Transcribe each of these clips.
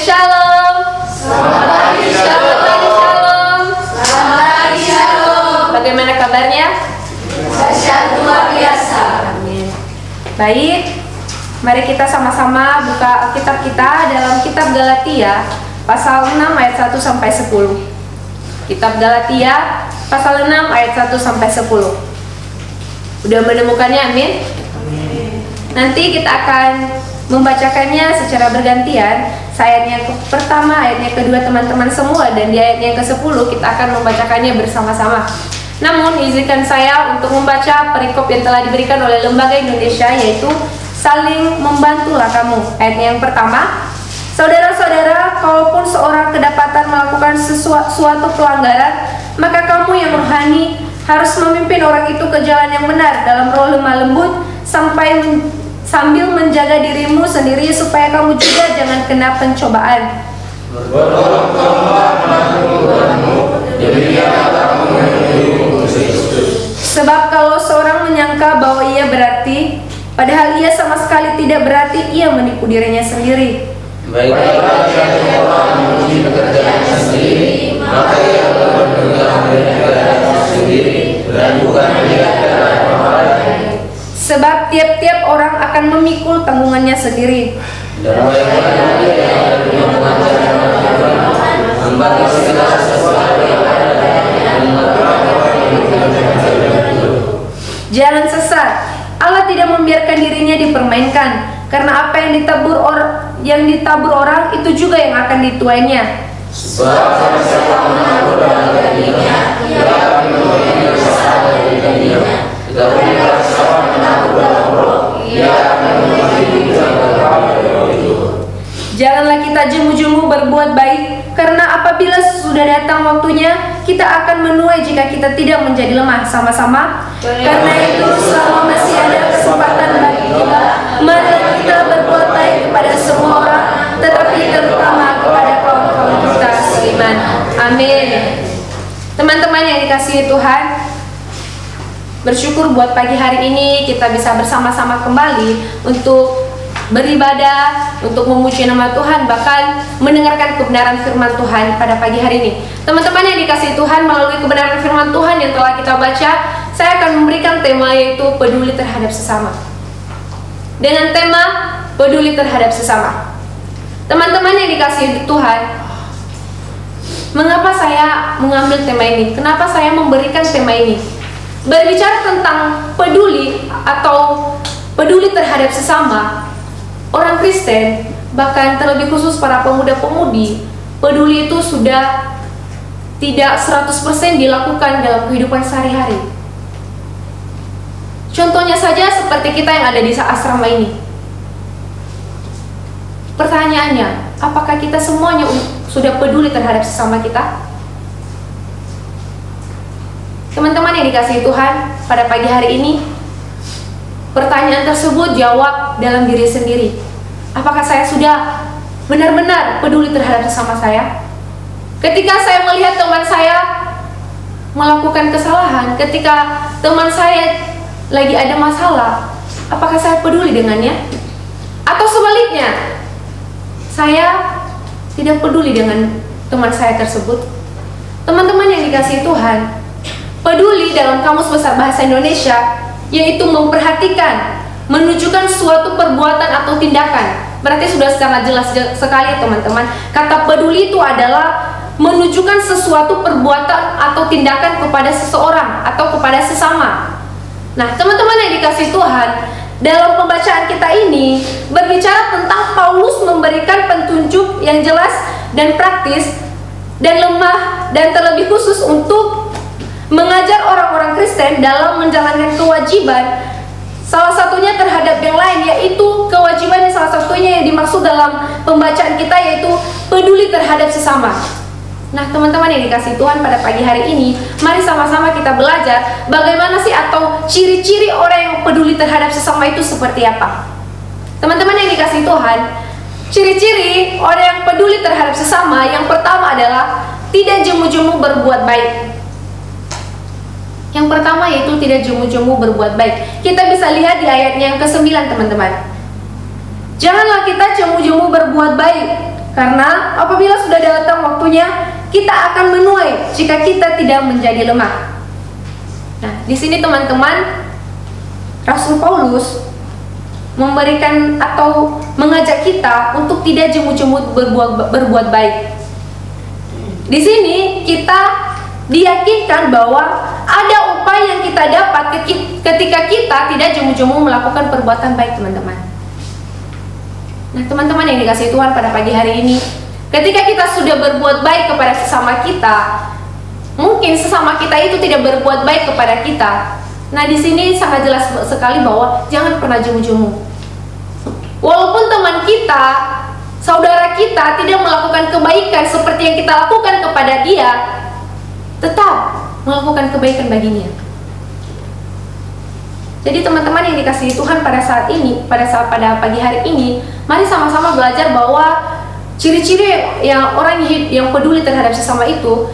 Shalom. Selamat pagi, Selamat pagi, Shalom. Selamat pagi, Shalom. Bagaimana kabarnya? Dahsyat luar biasa. Amin. Baik, mari kita sama-sama buka Alkitab kita dalam kitab Galatia pasal 6 ayat 1 sampai 10. Kitab Galatia pasal 6 ayat 1 sampai 10. Udah menemukannya? Amin. Nanti kita akan membacakannya secara bergantian. Ayat yang pertama, ayat yang kedua teman-teman semua, dan di ayat yang ke-10 kita akan membacakannya bersama-sama. Namun izinkan saya untuk membaca perikop yang telah diberikan oleh Lembaga Indonesia, yaitu saling membantulah kamu. Ayat yang pertama, saudara-saudara, kalaupun seorang kedapatan melakukan suatu pelanggaran, maka kamu yang rohani harus memimpin orang itu ke jalan yang benar dalam roh lemah lembut, sambil menjaga dirimu sendiri supaya kamu juga jangan kena pencobaan. Sebab kalau seorang menyangka bahwa ia berarti, padahal ia sama sekali tidak berarti, ia menipu dirinya sendiri. Baiklah, jika orang memuji pekerjaannya sendiri, maka ia pekerjaannya sendiri dan bukan melihat keadaan orang lain. Sebab tiap-tiap orang akan memikul tanggungannya sendiri. Dan baiklah dia yang mengajarkan membagi segala sesuatu yang ada Jangan sesat. Allah tidak membiarkan dirinya dipermainkan, karena apa yang ditabur orang itu juga yang akan dituainya. Sebab siapa menabur dalam dagingnya, ia akan menuai kesalahan dari dagingnya. Tetapi siapa menabur dalam roh, ia akan menuai hidup yang kekal dari roh itu. Janganlah kita jemu-jemu berbuat baik, karena apabila sudah datang waktunya, kita akan menuai jika kita tidak menjadi lemah. Sama-sama. Karena itu selama masih ada kesempatan bagi kita, mari kita berbuat baik kepada semua orang, tetapi terutama kepada kaum kita seiman. Amin. Teman-teman yang dikasihi Tuhan, bersyukur buat pagi hari ini kita bisa bersama-sama kembali untuk beribadah, untuk memuji nama Tuhan, bahkan mendengarkan kebenaran firman Tuhan pada pagi hari ini. Teman-teman yang dikasihi Tuhan, melalui kebenaran firman Tuhan yang telah kita baca, saya akan memberikan tema, yaitu peduli terhadap sesama. Dengan tema peduli terhadap sesama. Teman-teman yang dikasihi Tuhan, mengapa saya mengambil tema ini? Kenapa saya memberikan tema ini? Berbicara tentang peduli atau peduli terhadap sesama, orang Kristen, bahkan terlebih khusus para pemuda-pemudi, peduli itu sudah tidak 100% dilakukan dalam kehidupan sehari-hari. Contohnya saja seperti kita yang ada di asrama ini. Pertanyaannya, apakah kita semuanya sudah peduli terhadap sesama kita? Teman-teman yang dikasihi Tuhan, pada pagi hari ini, pertanyaan tersebut jawab dalam diri sendiri. Apakah saya sudah benar-benar peduli terhadap sesama saya? Ketika saya melihat teman saya melakukan kesalahan, ketika teman saya lagi ada masalah, apakah saya peduli dengannya? Atau sebaliknya, saya tidak peduli dengan teman saya tersebut? Teman-teman yang dikasihi Tuhan, peduli dalam Kamus Besar Bahasa Indonesia yaitu memperhatikan, menunjukkan suatu perbuatan atau tindakan. Berarti sudah sangat jelas sekali teman-teman. Kata peduli itu adalah menunjukkan sesuatu perbuatan atau tindakan kepada seseorang atau kepada sesama. Nah, teman-teman yang dikasihi Tuhan, dalam pembacaan kita ini berbicara tentang Paulus memberikan petunjuk yang jelas dan praktis dan lemah dan terlebih khusus untuk mengajar orang-orang Kristen dalam menjalankan kewajiban, salah satunya terhadap yang lain, yaitu kewajiban yang salah satunya yang dimaksud dalam pembacaan kita yaitu peduli terhadap sesama. Nah, teman-teman yang dikasihi Tuhan, pada pagi hari ini mari sama-sama kita belajar bagaimana sih atau ciri-ciri orang yang peduli terhadap sesama itu seperti apa. Teman-teman yang dikasihi Tuhan, ciri-ciri orang yang peduli terhadap sesama yang pertama adalah tidak jemu-jemu berbuat baik. Yang pertama yaitu tidak jemu-jemu berbuat baik. Kita bisa lihat di ayat yang ke-9, teman-teman. Janganlah kita jemu-jemu berbuat baik, Karena apabila sudah datang waktunya, kita akan menuai jika kita tidak menjadi lemah. Nah, di sini teman-teman, Rasul Paulus memberikan atau mengajak kita untuk tidak jemu-jemu berbuat baik. Di sini kita diyakinkan bahwa ada upaya yang kita dapat ketika kita tidak jemu-jemu melakukan perbuatan baik, teman-teman. Nah, teman-teman yang dikasihi Tuhan, pada pagi hari ini, ketika kita sudah berbuat baik kepada sesama kita, mungkin sesama kita itu tidak berbuat baik kepada kita. Nah, di sini sangat jelas sekali bahwa jangan pernah jemu-jemu. Walaupun teman kita, saudara kita tidak melakukan kebaikan seperti yang kita lakukan kepada dia, tetap melakukan kebaikan baginya. Jadi teman-teman yang dikasihi Tuhan, pada pada pagi hari ini, mari sama-sama belajar bahwa ciri-ciri yang orang yang peduli terhadap sesama itu,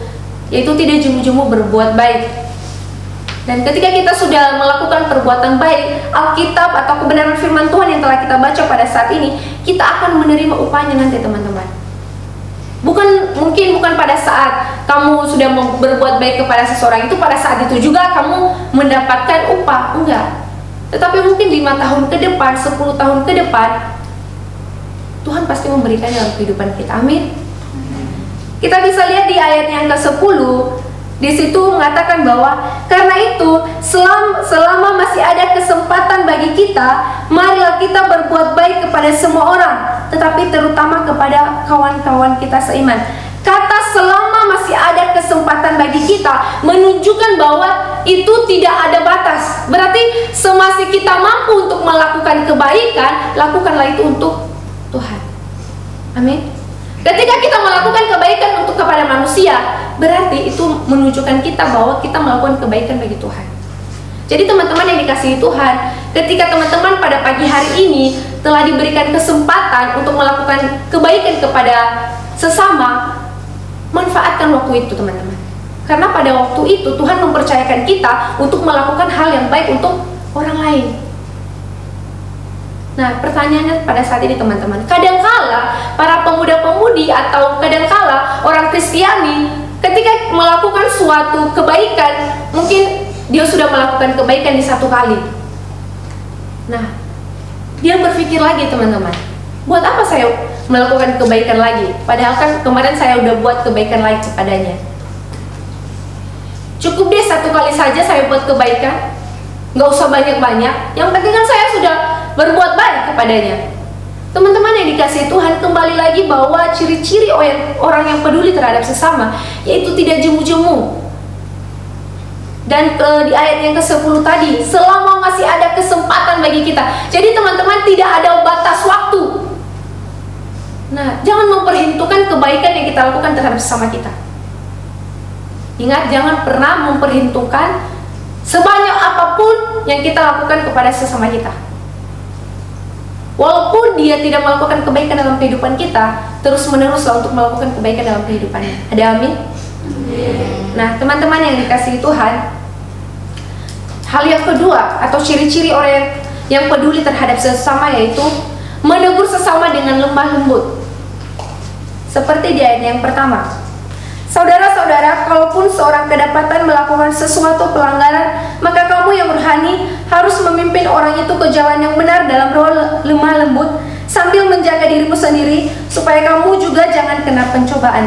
yaitu tidak jemu-jemu berbuat baik. Dan ketika kita sudah melakukan perbuatan baik, Alkitab atau kebenaran firman Tuhan yang telah kita baca pada saat ini, kita akan menerima upahnya nanti, teman-teman. Mungkin bukan pada saat kamu sudah berbuat baik kepada seseorang itu, pada saat itu juga kamu mendapatkan upah, enggak. Tetapi mungkin 5 tahun ke depan, 10 tahun ke depan, Tuhan pasti memberikan dalam kehidupan kita. Amin. Kita bisa lihat di ayat yang ke-10, di situ mengatakan bahwa karena itu selama masih ada kesempatan bagi kita, marilah kita berbuat baik kepada semua orang, tetapi terutama kepada kawan-kawan kita seiman. Kata selama masih ada kesempatan bagi kita menunjukkan bahwa itu tidak ada batas. Berarti semasih kita mampu untuk melakukan kebaikan, lakukanlah itu untuk Tuhan. Amin. Ketika kita melakukan kebaikan untuk kepada manusia, berarti itu menunjukkan kita bahwa kita melakukan kebaikan bagi Tuhan. Jadi teman-teman yang dikasihi Tuhan, ketika teman-teman pada pagi hari ini telah diberikan kesempatan untuk melakukan kebaikan kepada sesama, manfaatkan waktu itu, teman-teman. Karena pada waktu itu Tuhan mempercayakan kita untuk melakukan hal yang baik untuk orang lain. Nah, pertanyaannya pada saat ini, teman-teman, kadangkala para pemuda-pemudi atau kadangkala orang Kristiani ketika melakukan suatu kebaikan, mungkin dia sudah melakukan kebaikan di satu kali. Nah, dia berpikir lagi, teman-teman, buat apa saya melakukan kebaikan lagi? Padahal kan kemarin saya udah buat kebaikan lagi kepadanya. Cukup deh satu kali saja saya buat kebaikan, nggak usah banyak-banyak. Yang penting kan saya sudah berbuat baik kepadanya. Teman-teman yang dikasihi Tuhan, kembali lagi bahwa ciri-ciri orang yang peduli terhadap sesama, yaitu tidak jemu-jemu. Dan di ayat yang ke-10 tadi, selama masih ada kesempatan bagi kita. Jadi teman-teman, tidak ada batas waktu. Nah, jangan memperhitungkan kebaikan yang kita lakukan terhadap sesama kita. Ingat, jangan pernah memperhitungkan sebanyak apapun yang kita lakukan kepada sesama kita. Walaupun dia tidak melakukan kebaikan dalam kehidupan kita, terus-meneruslah untuk melakukan kebaikan dalam kehidupannya. Ada amin? Nah, teman-teman yang dikasihi Tuhan, hal yang kedua atau ciri-ciri orang yang peduli terhadap sesama yaitu menegur sesama dengan lemah lembut. Seperti di ayat yang pertama. Saudara-saudara, kalaupun seorang kedapatan melakukan sesuatu pelanggaran, maka kamu yang rohani harus memimpin orang itu ke jalan yang benar dalam roh lemah lembut, sambil menjaga dirimu sendiri, supaya kamu juga jangan kena pencobaan.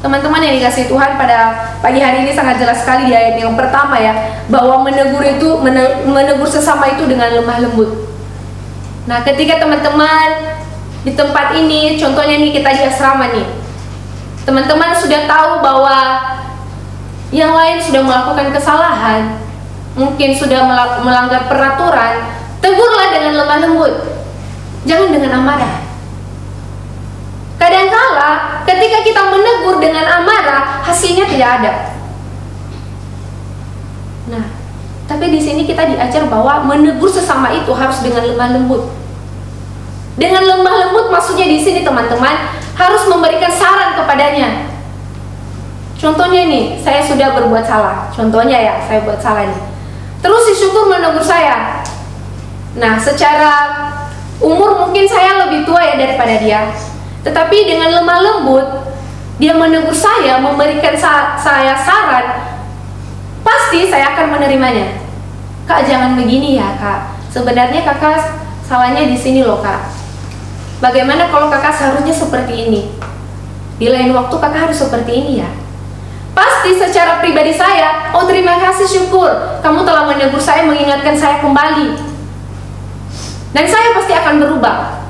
Teman-teman yang dikasihi Tuhan, pada pagi hari ini sangat jelas sekali di ayat yang pertama ya, bahwa menegur sesama itu dengan lemah lembut. Nah, ketika teman-teman di tempat ini, contohnya nih kita di asrama nih, teman-teman sudah tahu bahwa yang lain sudah melakukan kesalahan, mungkin sudah melanggar peraturan, tegurlah dengan lemah lembut, jangan dengan amarah. Kadangkala ketika kita menegur dengan amarah, hasilnya tidak ada. Nah, tapi di sini kita diajar bahwa menegur sesama itu harus dengan lemah lembut. Dengan lemah lembut maksudnya di sini, teman-teman, harus memberikan saran kepadanya. Contohnya nih, saya sudah berbuat salah. Contohnya ya, saya buat salah nih. Terus si Syukur menegur saya. Nah, secara umur mungkin saya lebih tua ya daripada dia. Tetapi dengan lemah lembut, dia menegur saya, memberikan saya saran, pasti saya akan menerimanya. Kak, jangan begini ya kak, sebenarnya kakak salahnya di sini loh kak. Bagaimana kalau kakak seharusnya seperti ini? Di lain waktu kakak harus seperti ini ya. Pasti secara pribadi saya, oh terima kasih, syukur kamu telah menegur saya, mengingatkan saya kembali. Dan saya pasti akan berubah.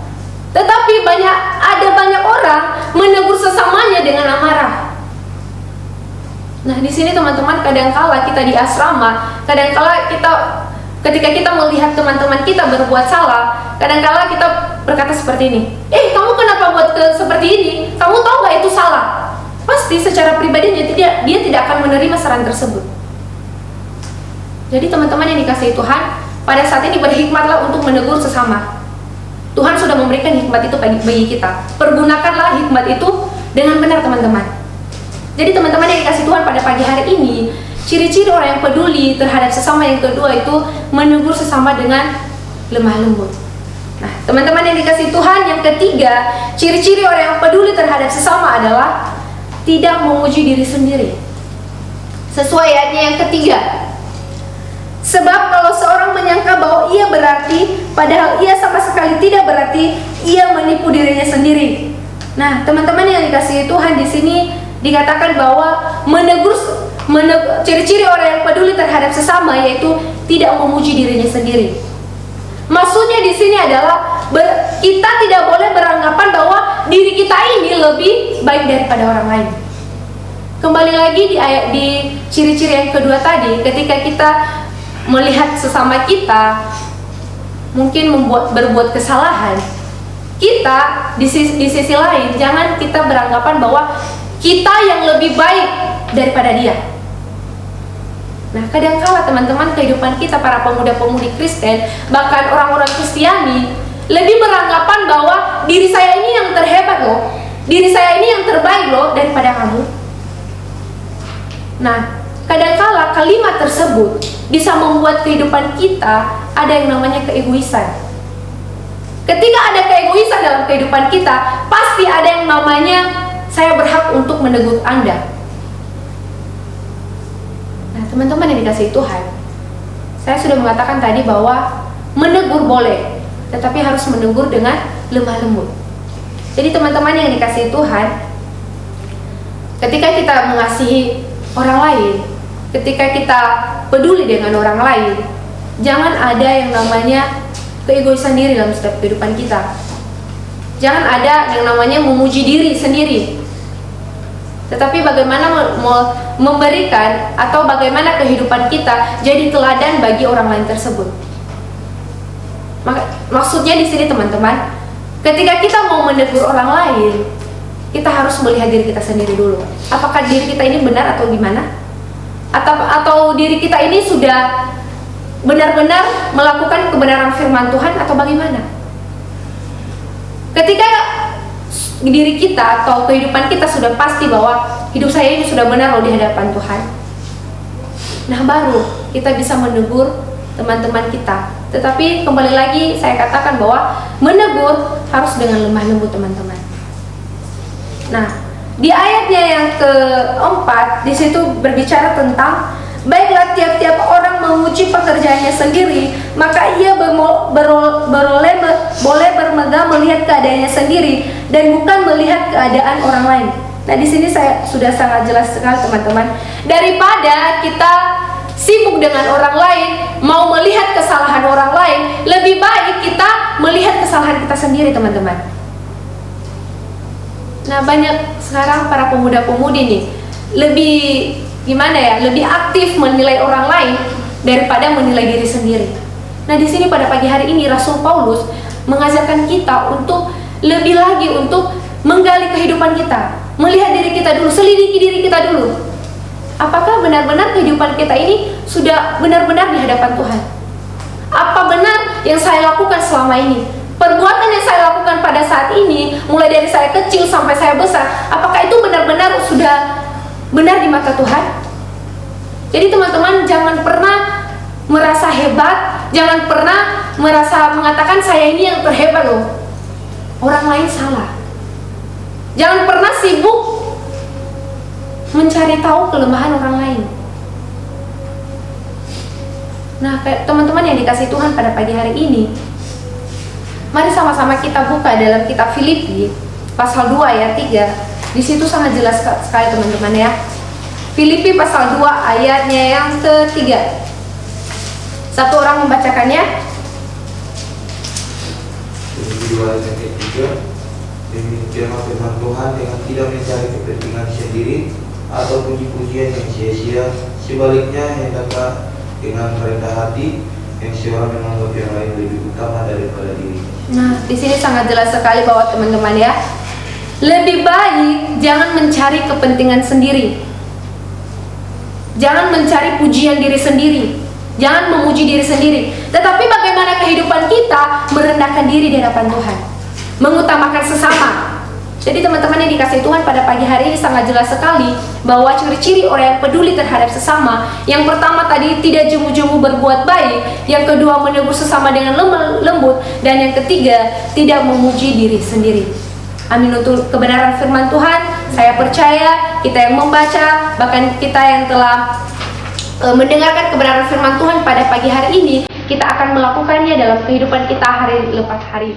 Tetapi ada banyak orang menegur sesamanya dengan amarah. Nah, di sini teman-teman, kadangkala kita di asrama, kadangkala ketika kita melihat teman-teman kita berbuat salah, kadangkala kita berkata seperti ini, kamu kenapa buat seperti ini? Kamu tahu gak itu salah? Pasti secara pribadinya dia tidak akan menerima saran tersebut. Jadi teman-teman yang dikasihi Tuhan, pada saat ini berhikmatlah untuk menegur sesama. Tuhan sudah memberikan hikmat itu bagi kita. Pergunakanlah hikmat itu dengan benar teman-teman. Jadi teman-teman yang dikasihi Tuhan, pada pagi hari ini, ciri-ciri orang yang peduli terhadap sesama yang kedua itu menegur sesama dengan lemah lembut. Nah, teman-teman yang dikasihi Tuhan, yang ketiga, ciri-ciri orang yang peduli terhadap sesama adalah tidak memuji diri sendiri. Sesuai ayatnya yang ketiga. Sebab kalau seorang menyangka bahwa ia berarti, padahal ia sama sekali tidak berarti, ia menipu dirinya sendiri. Nah, teman-teman yang dikasihi Tuhan, di sini dikatakan bahwa ciri-ciri orang yang peduli terhadap sesama yaitu tidak memuji dirinya sendiri. Maksudnya di sini adalah kita tidak boleh beranggapan bahwa diri kita ini lebih baik daripada orang lain. Kembali lagi di ciri-ciri yang kedua tadi, ketika kita melihat sesama kita mungkin berbuat kesalahan, kita di sisi lain jangan kita beranggapan bahwa kita yang lebih baik daripada dia. Nah, kadangkala teman-teman, kehidupan kita para pemuda-pemudi Kristen, bahkan orang-orang Kristiani, lebih beranggapan bahwa diri saya ini yang terhebat loh, diri saya ini yang terbaik loh daripada kamu. Nah, kadangkala kalimat tersebut bisa membuat kehidupan kita ada yang namanya keegoisan. Ketika ada keegoisan dalam kehidupan kita, pasti ada yang namanya saya berhak untuk menegur Anda. Nah, teman-teman yang dikasihi Tuhan, saya sudah mengatakan tadi bahwa menegur boleh, tetapi harus menegur dengan lemah lembut. Jadi teman-teman yang dikasihi Tuhan, ketika kita mengasihi orang lain, ketika kita peduli dengan orang lain, jangan ada yang namanya keegoisan diri dalam setiap kehidupan kita. Jangan ada yang namanya memuji diri sendiri, tetapi bagaimana memberikan atau bagaimana kehidupan kita jadi teladan bagi orang lain tersebut. Maksudnya di sini teman-teman, ketika kita mau menegur orang lain, kita harus melihat diri kita sendiri dulu. Apakah diri kita ini benar atau gimana? Atau diri kita ini sudah benar-benar melakukan kebenaran firman Tuhan atau bagaimana? Ketika diri kita atau kehidupan kita sudah pasti bahwa hidup saya ini sudah benar loh di hadapan Tuhan, nah baru kita bisa menegur teman-teman kita. Tetapi kembali lagi saya katakan bahwa menegur harus dengan lemah lembut teman-teman. Nah, di ayatnya yang keempat, di situ berbicara tentang baiklah tiap-tiap orang memuji pekerjaannya sendiri, maka ia boleh bermegah melihat keadaannya sendiri dan bukan melihat keadaan orang lain. Nah, di sini saya sudah sangat jelas sekali teman-teman. Daripada kita sibuk dengan orang lain, mau melihat kesalahan orang lain, lebih baik kita melihat kesalahan kita sendiri teman-teman. Nah, banyak sekarang para pemuda-pemudi nih lebih aktif menilai orang lain daripada menilai diri sendiri. Nah, di sini pada pagi hari ini Rasul Paulus mengajarkan kita untuk lebih lagi untuk menggali kehidupan kita, melihat diri kita dulu, selidiki diri kita dulu. Apakah benar-benar kehidupan kita ini sudah benar-benar di hadapan Tuhan? Apa benar yang saya lakukan selama ini? Perbuatan yang saya lakukan pada saat ini, mulai dari saya kecil sampai saya besar, apakah itu benar-benar sudah benar di mata Tuhan? Jadi teman-teman, jangan pernah merasa hebat, jangan pernah mengatakan saya ini yang terhebat loh. Orang lain salah. Jangan pernah sibuk mencari tahu kelemahan orang lain. Nah, teman-teman yang dikasihi Tuhan pada pagi hari ini, mari sama-sama kita buka dalam kitab Filipi pasal 2 ayat 3. Di situ sangat jelas sekali teman-teman ya. Filipi pasal 2 ayatnya yang ketiga. Satu orang membacakannya. Filipi 2 ayat yang ketiga. Demikian firman Tuhan, dengan tidak mencari kepentingan sendiri atau puji-pujian yang sia-sia, sebaliknya hendaklah dengan rendah hati yang seorang menganggap yang lain lebih utama daripada diri. Nah, di sini sangat jelas sekali bahwa teman-teman ya, lebih baik jangan mencari kepentingan sendiri. Jangan mencari pujian diri sendiri. Jangan memuji diri sendiri. Tetapi bagaimana kehidupan kita merendahkan diri di hadapan Tuhan, mengutamakan sesama. Jadi teman-teman yang dikasihi Tuhan pada pagi hari ini sangat jelas sekali bahwa ciri-ciri orang yang peduli terhadap sesama, yang pertama tadi tidak jemu-jemu berbuat baik, yang kedua menegur sesama dengan lembut, dan yang ketiga tidak memuji diri sendiri. Amin. Untuk kebenaran firman Tuhan, saya percaya kita yang membaca, bahkan kita yang telah mendengarkan kebenaran firman Tuhan pada pagi hari ini, kita akan melakukannya dalam kehidupan kita hari lepas hari.